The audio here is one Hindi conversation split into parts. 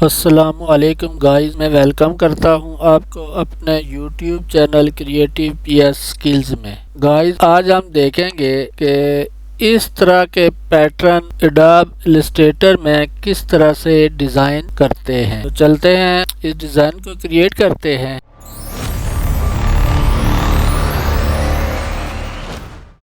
अस्सलामुअलैकुम गाइस, मैं वेलकम करता हूं आपको अपने YouTube channel creative PS skills में। गाइस, आज हम देखेंगे कि इस तरह के पैटर्न एडोब इलस्ट्रेटर में किस तरह से डिज़ाइन करते हैं। तो चलते हैं, इस डिज़ाइन को क्रिएट करते हैं।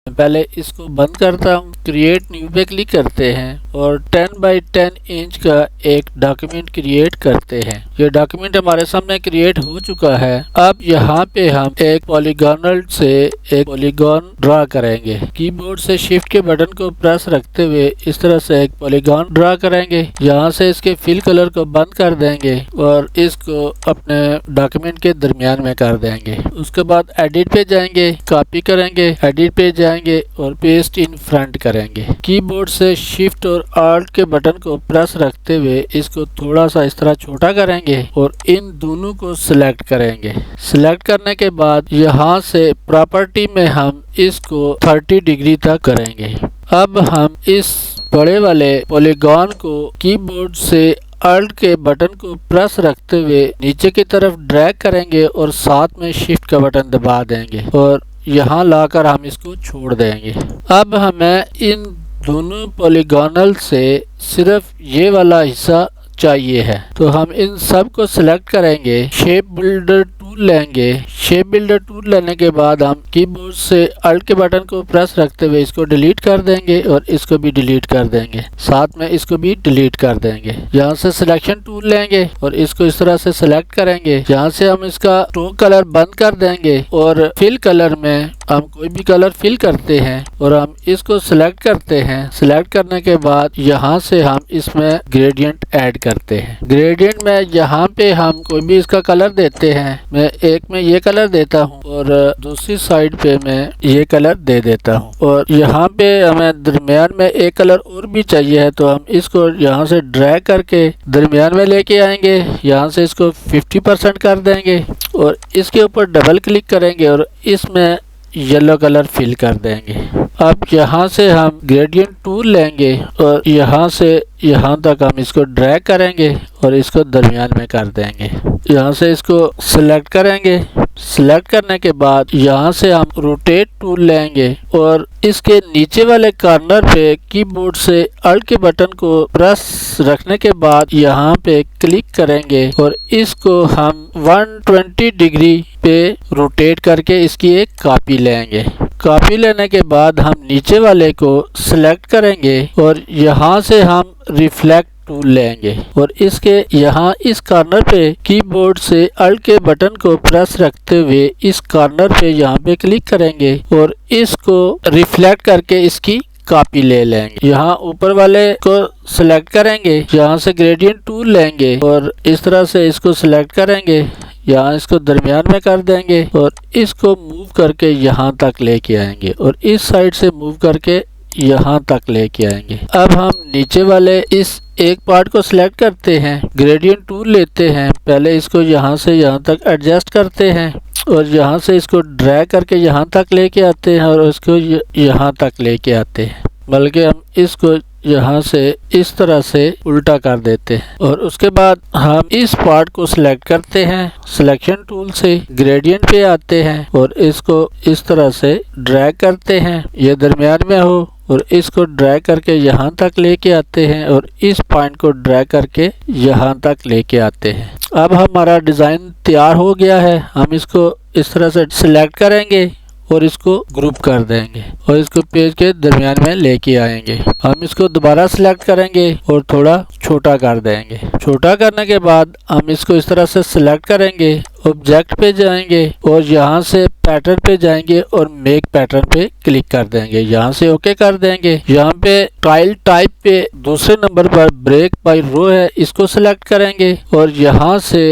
पहले इसको बंद करता हूँ। क्रिएट न्यू पे क्लिक करते हैं और 10 बाई 10 इंच का एक डॉक्यूमेंट क्रिएट करते हैं। ये डॉक्यूमेंट हमारे सामने क्रिएट हो चुका है। अब यहाँ पे हम एक पॉलीगोनल से एक पॉलीगॉन ड्रा करेंगे। कीबोर्ड से शिफ्ट के बटन को प्रेस रखते हुए इस तरह से एक पॉलीगॉन ड्रा करेंगे। यहाँ से इसके फिल कलर को बंद कर देंगे और इसको अपने डॉक्यूमेंट के दरमियान में कर देंगे। उसके बाद एडिट पे जाएंगे, कॉपी करेंगे, एडिट पे जाएंगे और पेस्ट इन फ्रंट करेंगे। कीबोर्ड से शिफ्ट और ऑल्ट के बटन को प्रेस रखते हुए इसको थोड़ा सा इस तरह छोटा करेंगे और इन दोनों को सिलेक्ट करेंगे। सिलेक्ट करने के बाद यहाँ से प्रॉपर्टी में हम इसको 30 डिग्री तक करेंगे। अब हम इस बड़े वाले पॉलीगॉन को कीबोर्ड से ऑल्ट के बटन को प्रेस रखते हुए नीचे की तरफ ड्रैग करेंगे और साथ में शिफ्ट का बटन दबा देंगे और यहाँ लाकर हम इसको छोड़ देंगे। अब हमें इन दोनों पॉलीगोनल से सिर्फ ये वाला हिस्सा चाहिए है, तो हम इन सब को सिलेक्ट करेंगे। शेप बिल्डर टूल लेंगे। शेप बिल्डर टूल लेने के बाद हम कीबोर्ड से अल्ट के बटन को प्रेस रखते हुए इसको डिलीट कर देंगे और इसको भी डिलीट कर देंगे, साथ में इसको भी डिलीट कर देंगे। यहाँ से सिलेक्शन टूल लेंगे और इसको इस तरह से सिलेक्ट करेंगे। यहाँ से हम इसका स्ट्रोक कलर बंद कर देंगे और फिल कलर में हम कोई भी कलर फिल करते हैं और हम इसको सिलेक्ट करते हैं। सिलेक्ट करने के बाद यहाँ से हम इसमें ग्रेडियंट ऐड करते हैं। ग्रेडियंट में यहाँ पे हम कोई भी इसका कलर देते हैं। मैं एक में ये कलर देता हूँ और दूसरी साइड पे मैं ये कलर दे देता हूँ और यहाँ पे हमें दरमियान में एक कलर और भी चाहिए है, तो हम इसको यहाँ से ड्रैग करके दरमियान में लेके आएंगे। यहाँ से इसको 50% कर देंगे और इसके ऊपर डबल क्लिक करेंगे और इसमें येलो कलर फिल कर देंगे। अब यहाँ से हम ग्रेडियंट टूल लेंगे और यहाँ से यहाँ तक हम इसको ड्रैग करेंगे और इसको दरमियान में कर देंगे। यहाँ से इसको सिलेक्ट करेंगे। सिलेक्ट करने के बाद यहाँ से हम रोटेट टूल लेंगे और इसके नीचे वाले कॉर्नर पे कीबोर्ड से अल्ट के बटन को प्रेस रखने के बाद यहाँ पे क्लिक करेंगे और इसको हम 120 डिग्री पे रोटेट करके इसकी एक कॉपी लेंगे। कॉपी लेने के बाद हम नीचे वाले को सिलेक्ट करेंगे और यहाँ से हम रिफ्लेक्ट टूल लेंगे और इसके यहाँ इस कॉर्नर पे कीबोर्ड से अल्ट के बटन को प्रेस रखते हुए इस कॉर्नर पे यहाँ पे क्लिक करेंगे और इसको रिफ्लेक्ट करके इसकी कॉपी ले लेंगे। यहाँ ऊपर वाले को सिलेक्ट करेंगे। यहाँ से ग्रेडियंट टूल लेंगे और इस तरह से इसको सिलेक्ट करेंगे। यहाँ इसको दरमियान में कर देंगे और इसको मूव करके यहाँ तक लेके आएंगे और इस साइड से मूव करके यहाँ तक लेके आएंगे। अब हम नीचे वाले इस एक पार्ट को सिलेक्ट करते हैं। ग्रेडियंट टूल लेते हैं। पहले इसको यहाँ से यहाँ तक एडजस्ट करते हैं और यहाँ से इसको ड्रैग करके यहाँ तक लेके आते हैं और इसको यहाँ तक लेके आते हैं, बल्कि हम इसको यहाँ से इस तरह से उल्टा कर देते हैं और उसके बाद हम इस पार्ट को सिलेक्ट करते हैं। सिलेक्शन टूल से ग्रेडियंट पे आते हैं और इसको इस तरह से ड्रैग करते हैं, ये दरमियान में हो, और इसको ड्रैग करके यहाँ तक लेके आते हैं और इस पॉइंट को ड्रैग करके यहाँ तक लेके आते हैं। अब हमारा डिज़ाइन तैयार हो गया है। हम इसको इस तरह से सिलेक्ट करेंगे और इसको ग्रुप कर देंगे और इसको पेज के दरमियान में लेके आएंगे। हम इसको दोबारा सिलेक्ट करेंगे और थोड़ा छोटा कर देंगे। छोटा करने के बाद हम इसको इस तरह से सिलेक्ट करेंगे, ऑब्जेक्ट पे जाएंगे और यहाँ से पैटर्न पे जाएंगे और मेक पैटर्न पे क्लिक कर देंगे। यहाँ से ओके कर देंगे। यहाँ पे टाइल टाइप पे दूसरे नंबर पर ब्रेक बाय रो है, इसको सिलेक्ट करेंगे और यहाँ से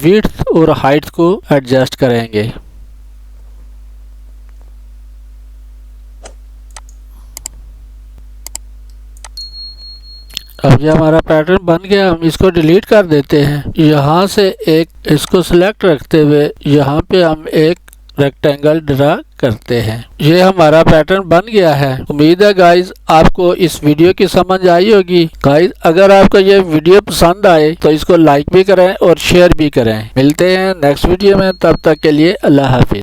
विड्थ और हाइट को एडजस्ट करेंगे। अब ये हमारा पैटर्न बन गया। हम इसको डिलीट कर देते हैं। यहाँ से एक इसको सिलेक्ट रखते हुए यहाँ पे हम एक रेक्टेंगल ड्रा करते हैं। ये हमारा पैटर्न बन गया है। उम्मीद है गाइज आपको इस वीडियो की समझ आई होगी। गाइज अगर आपको ये वीडियो पसंद आए तो इसको लाइक भी करें और शेयर भी करें। मिलते हैं नेक्स्ट वीडियो में, तब तक के लिए अल्लाह हाफिज।